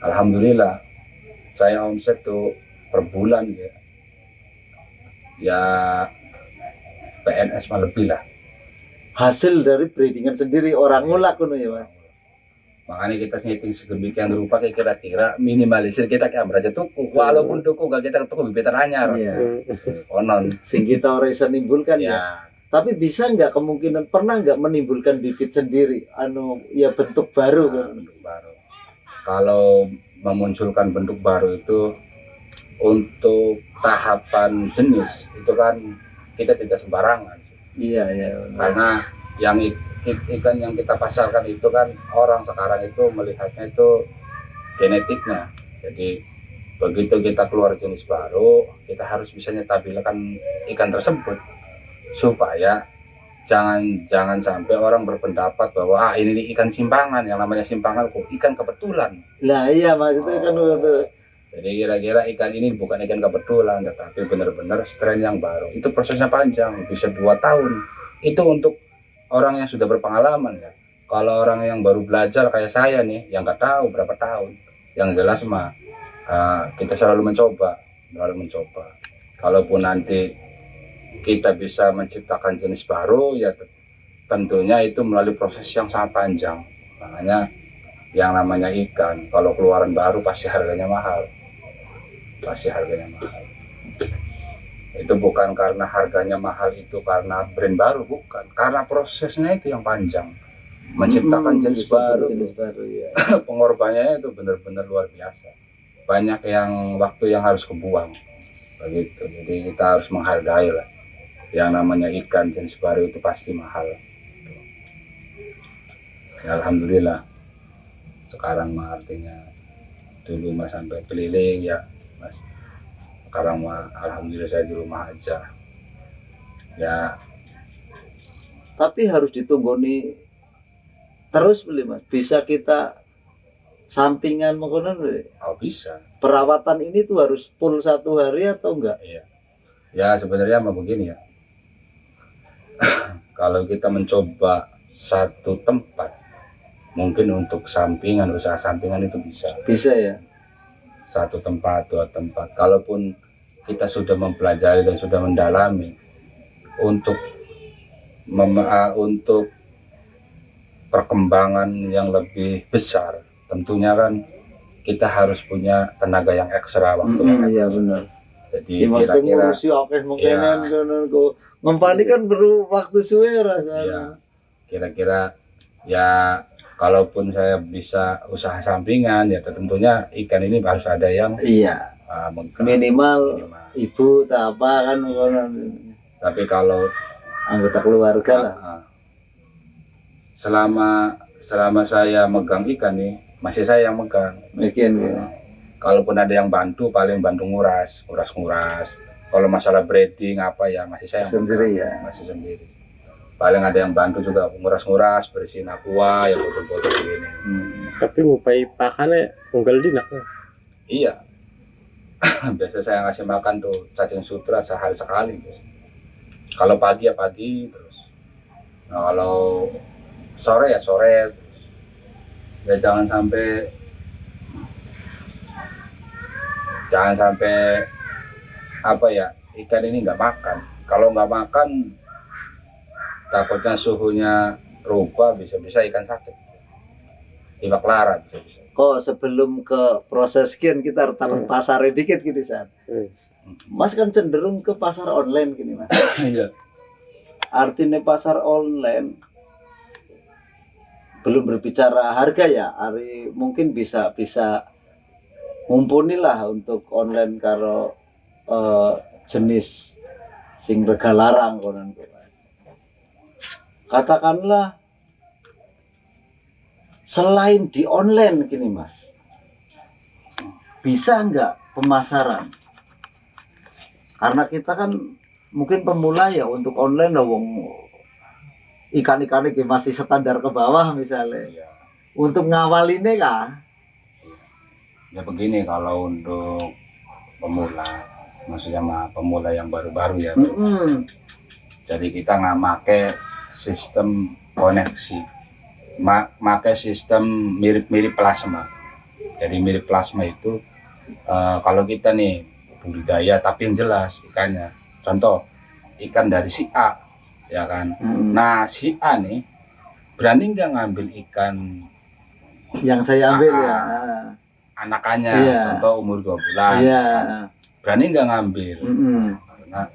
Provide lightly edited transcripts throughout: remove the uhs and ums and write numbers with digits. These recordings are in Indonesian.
Alhamdulillah saya omset tuh per bulan ya PNS mah lebih lah. Hasil dari breedingan sendiri orang ngulak kuno ya Mas. Makanya kita ngitung sedemikian rupa kira-kira minimalisir kita kamera aja tuku. Walaupun tuku gak kita tuku bibit anyar. Iya. Konon. Sing kita ora iso nimbulkan ya. Tapi bisa nggak kemungkinan pernah nggak menimbulkan bibit sendiri ya bentuk baru kan? Bentuk baru. Kalau memunculkan bentuk baru itu untuk tahapan jenis itu kan kita tidak sembarangan. Iya. Karena yang ikan yang kita pasarkan itu kan orang sekarang itu melihatnya itu genetiknya. Jadi begitu kita keluar jenis baru, kita harus bisa nyetabilkan ikan tersebut supaya jangan sampai orang berpendapat bahwa ini ikan simpangan. Yang namanya simpangan kok ikan kebetulan. Nah iya maksudnya kan betul. Jadi kira-kira ikan ini bukan ikan kebetulan, tetapi benar-benar strain yang baru. Itu prosesnya panjang, bisa 2 tahun. Itu untuk orang yang sudah berpengalaman ya. Kalau orang yang baru belajar kayak saya nih, yang nggak tahu berapa tahun, yang jelas mah kita selalu mencoba. Kalaupun nanti kita bisa menciptakan jenis baru, ya tentunya itu melalui proses yang sangat panjang. Makanya yang namanya ikan, kalau keluaran baru pasti harganya mahal. Itu bukan karena harganya mahal itu karena brand baru, bukan. Karena prosesnya itu yang panjang. Menciptakan jenis baru ya. Pengorbanannya itu benar-benar luar biasa. Banyak yang waktu yang harus kebuang. Begitu. Jadi kita harus menghargai lah. Yang namanya ikan jenis baru itu pasti mahal. Ya, alhamdulillah. Sekarang mah artinya dulu mah sampai keliling ya. Mas, sekarang mah alhamdulillah saya di rumah aja ya. Tapi harus ditunggoni terus beli Mas, bisa kita sampingan mengkonon bisa. Perawatan ini tuh harus full 1 hari atau enggak? Iya. Ya sebenarnya mah begini ya. Kalau kita mencoba satu tempat, mungkin untuk sampingan, usaha sampingan itu bisa ya. 1 tempat, 2 tempat. Kalaupun kita sudah mempelajari dan sudah mendalami untuk perkembangan yang lebih besar, tentunya kan kita harus punya tenaga yang ekstra waktu. Iya benar. Jadi kira-kira ngempani kan perlu waktu suwe rasanya. Ya, kira-kira ya kalaupun saya bisa usaha sampingan ya tentunya ikan ini harus ada yang minimal ibu tak apa kan. Tapi kalau anggota keluarga lah. Selama saya megang ikan nih, masih saya yang megang. Kalaupun ada yang bantu, paling bantu nguras. Kalau masalah breeding apa ya masih saya sendiri ya. Masih sendiri. Paling ada yang bantu juga nguras, bersihin aqua, ya botol-botol begini. Tapi ngupai pakannya unggal dinak. Iya. Biasa saya ngasih makan tuh cacing sutra sehari sekali. Kalau pagi ya pagi terus. Nah, kalau sore ya sore. Ya jangan sampai apa ya, ikan ini nggak makan. Kalau nggak makan takutnya suhunya rubah, bisa-bisa ikan sakit, iwak larat bisa. Kok sebelum ke proses skin kita taruh pasar dikit gini saat. Mas kan cenderung ke pasar online gini Mas. Iya. Artinya pasar online belum berbicara harga ya, hari mungkin bisa mumpuni lah untuk online karo jenis sing regalarang konon. Katakanlah selain di online gini Mas, bisa nggak pemasaran? Karena kita kan mungkin pemula ya untuk online lah, wong ikan-ikan ini masih standar ke bawah misalnya. Iya. Untuk ngawalinnya kah? Ya begini, kalau untuk pemula, maksudnya pemula yang baru-baru ya. Jadi kita nggak make sistem koneksi, make sistem mirip-mirip plasma. Jadi mirip plasma itu kalau kita nih budidaya tapi yang jelas ikannya. Contoh ikan dari si A, ya kan. Nah si A nih berani nggak ngambil ikan yang saya ambil ya. anakannya, Iya. contoh umur 2 bulan, Iya. berani nggak ngambil. Nah,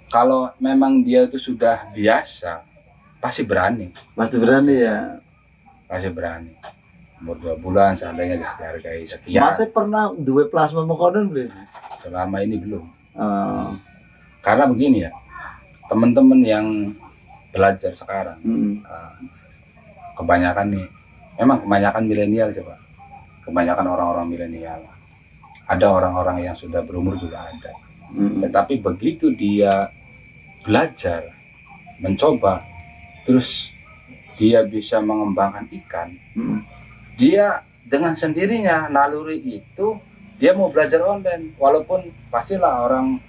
kalau memang dia itu sudah biasa, pasti berani. Pasti berani ya. Pasti berani. Umur 2 bulan seandainya dihargai sekian. Masih pernah duwe plasma mengkonon belum? Selama ini belum. Oh. Karena begini ya, teman-teman yang belajar sekarang, kebanyakan nih, memang kebanyakan milenial coba. Kebanyakan orang-orang milenial. Ada orang-orang yang sudah berumur juga ada. Tetapi begitu dia belajar, mencoba, terus dia bisa mengembangkan ikan, dia dengan sendirinya naluri itu dia mau belajar online, walaupun pastilah orang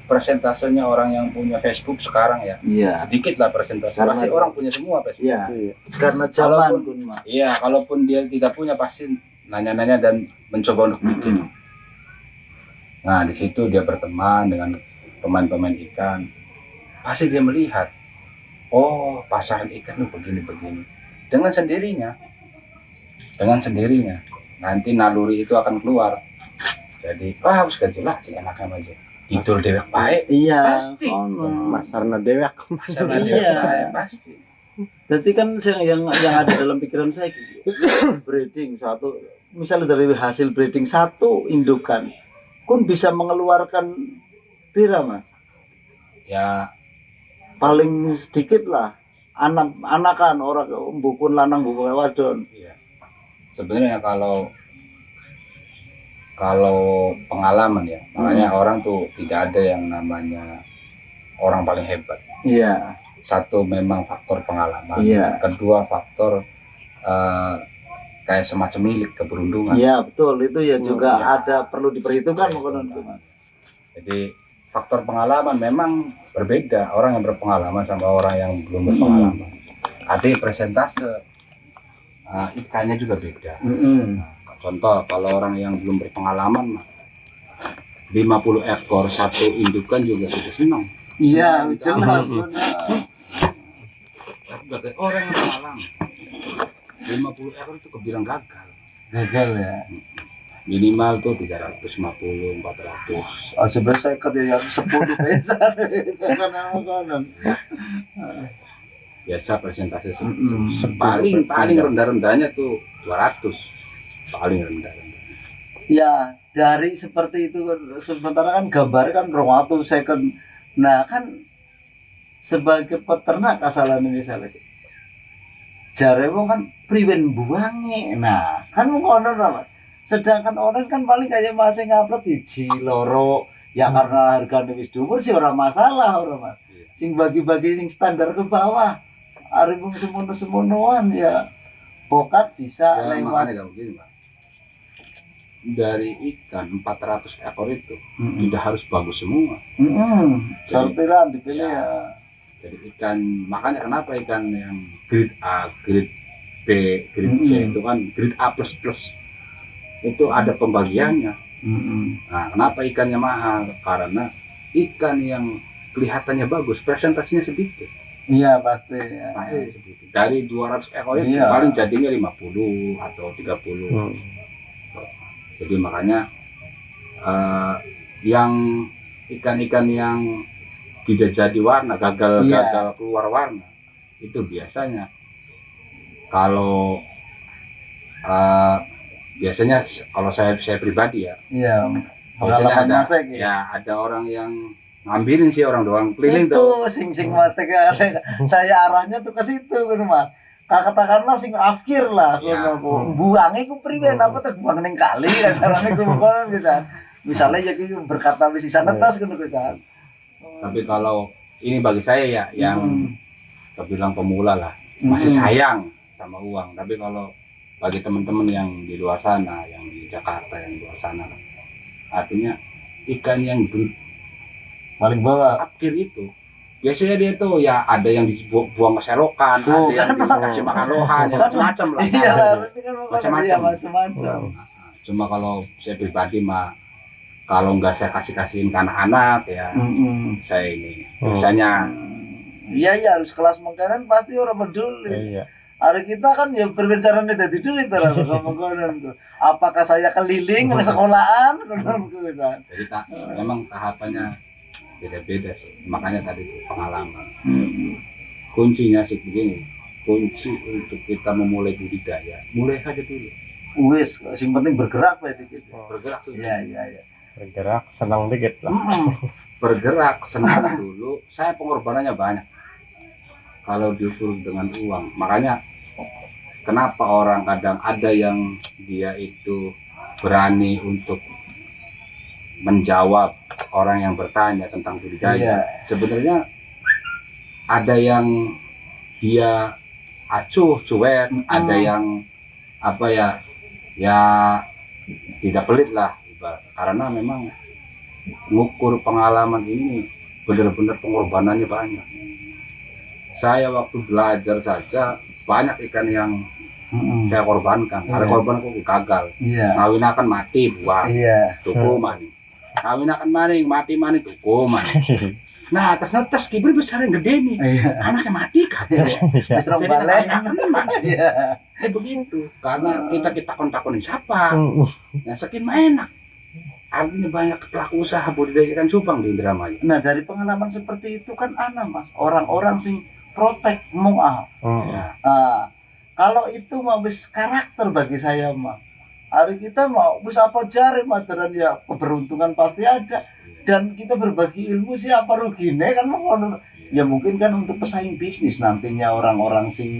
persentasenya orang yang punya Facebook sekarang ya, sedikit lah persentase, Karena pasti orang punya semua Facebook. Iya. Karena zaman Iya, kalaupun dia tidak punya pasti nanya-nanya dan mencoba untuk bikin. Nah, di situ dia berteman dengan pemain-pemain ikan. Pasti dia melihat, oh pasaran ikan itu begini-begini. Dengan sendirinya nanti naluri itu akan keluar. Jadi, harus jelas enaknya aja. Idul dewek baik. Iya. Pasti. Masarna dewek. Pasaran Iya. dewek baik pasti. Jadi kan yang ada dalam pikiran saya gitu. Breeding satu, misalnya dari hasil breeding satu indukan, kun bisa mengeluarkan pira mas? Ya Paling sedikit lah anakan orang bukun lanang bukun wadon. iya. Sebenarnya kalau pengalaman ya, makanya orang tuh tidak ada yang namanya orang paling hebat. Iya. Satu memang faktor pengalaman. Iya. Kedua faktor kayak semacam milik keberuntungan. Iya betul, itu ya juga iya. ada perlu diperhitungkan mungkin mas. Jadi faktor pengalaman memang berbeda, orang yang berpengalaman sama orang yang belum berpengalaman. Ada presentase ikannya juga beda. Contoh kalau orang yang belum berpengalaman 50 ekor satu indukan juga sudah senang. Iya jelas. Sebagai orang yang pengalaman 50 ekor itu kebilang gagal ya. Minimal tuh 350 400. Sebenarnya saya ya yang 10 biasa karena makanan. Biasa presentasi paling rendah-rendahnya tuh 200. Paling rendah. Ya dari seperti itu sementara kan gambar kan 200 second. Nah kan sebagai peternak asalnya misalnya jare wong kan priwen buange. Nah kan ngono apa. Sedangkan orang kan paling kayak masih ngupload hiji loro ya karena harganya wis dhuwur sih ora masalah ora mas. Sing bagi-bagi sing standar ke bawah. Arep wong semono-semonoan ya pokat bisa Ya, lewat. makanya kalau gini, Pak. Dari ikan 400 ekor itu tidak harus bagus semua. Sortiran dipilih ya. Jadi ikan, makanya kenapa ikan yang grade A, grade B, grade C itu kan grade A++ itu ada pembagiannya. Nah, kenapa ikannya mahal? Karena ikan yang kelihatannya bagus, presentasinya sedikit. Iya pasti. Ya. Sedikit. Dari 200 ekor itu Iya. paling jadinya 50 atau 30. Jadi makanya yang ikan-ikan yang tidak jadi warna, gagal keluar warna, itu biasanya kalau saya pribadi ya, biasanya ada orang yang ngambilin sih, orang doang keliling itu sing mas saya arahnya tuh ke situ kan mas. Katakanlah sing afkir lah kono buange ku priwen apa tuh buang ning kali carane ku kono misalnya ya ki berkata wis isa netes ngono kan. Tapi kalau ini bagi saya ya yang terbilang pemula lah, masih sayang sama uang. Tapi kalau bagi teman-teman yang di luar sana, yang di Jakarta, yang di luar sana, artinya ikan yang paling bawah afkir itu biasanya dia tuh ya ada yang dibuang ke selokan, ada yang dikasih makan lohan, ya macam-macam lah. Iya lah, ini kan Macam-macam. macam-macam. Cuma kalau saya pribadi mah kalau nggak saya kasihin ke anak-anak ya saya ini biasanya Iya ya harus kelas makanan pasti orang peduli. Iya. Hari kita kan ya berbicara nih dari duit lah ngomong-ngomong. Apakah saya keliling ke sekolahan konon kan. jadi memang tahapannya beda-beda sih. Makanya tadi tuh pengalaman. Kuncinya sih begini, kunci untuk kita memulai budidaya, mulai aja dulu. Wis, yang penting bergerak lah dikit. Bergerak tuh. Iya iya iya. Bergerak senang dikit lah. Bergerak senang dulu. Saya pengorbanannya banyak. Kalau disuruh dengan uang, makanya kenapa orang kadang ada yang dia itu berani untuk menjawab orang yang bertanya tentang budidaya. Sebenarnya ada yang dia acuh, cuek, ada yang apa ya tidak pelit lah, karena memang ngukur pengalaman ini benar-benar pengorbanannya banyak. Saya waktu belajar saja banyak ikan yang saya korbankan. Ada korban aku gagal. Iya. Ngawinakan mati buah. Iya. Tuku maning. Ngawinakan maning mati maning tuku maning. Nah, atas kibir besar yang gede nih. Iya. Anaknya mati kan. Wis rong balen. Iya. Begitu. Karena kita kontak-kontakin siapa. Nah, sekian mah enak. Artinya banyak pelaku usaha budidaya ikan cupang di Indramayu. Nah dari pengalaman seperti itu kan mas orang-orang sing protek ngomong Ya. Kalau itu mah wis karakter bagi saya mah. Hari kita mau wis apa jari materan ya keberuntungan pasti ada dan kita berbagi ilmu siapa ruginya kan ya mungkin kan untuk pesaing bisnis nantinya orang-orang sing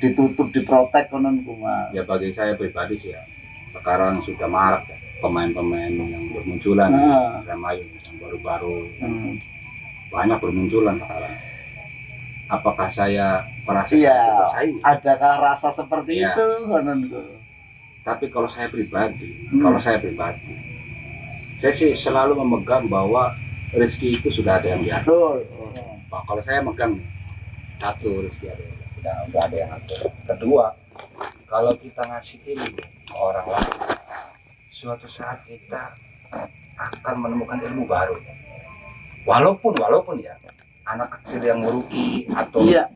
ditutup diprotek konon kuma. Ya bagi saya pribadi sih ya sekarang sudah marak ya pemain-pemain yang bermunculan di Indramayu yang baru-baru banyak bermunculan sekarang. Apakah saya merasa saya bersaing? Adakah rasa seperti Ya. itu kononku? Tapi kalau saya pribadi, saya sih selalu memegang bahwa rezeki itu sudah ada yang diatur. Pak, kalau saya megang satu rezeki ada yang tidak ada yang atur. Kedua, kalau kita ngasih ilmu ke orang lain, suatu saat kita akan menemukan ilmu baru. Walaupun ya anak kecil yang merugi atau Iya.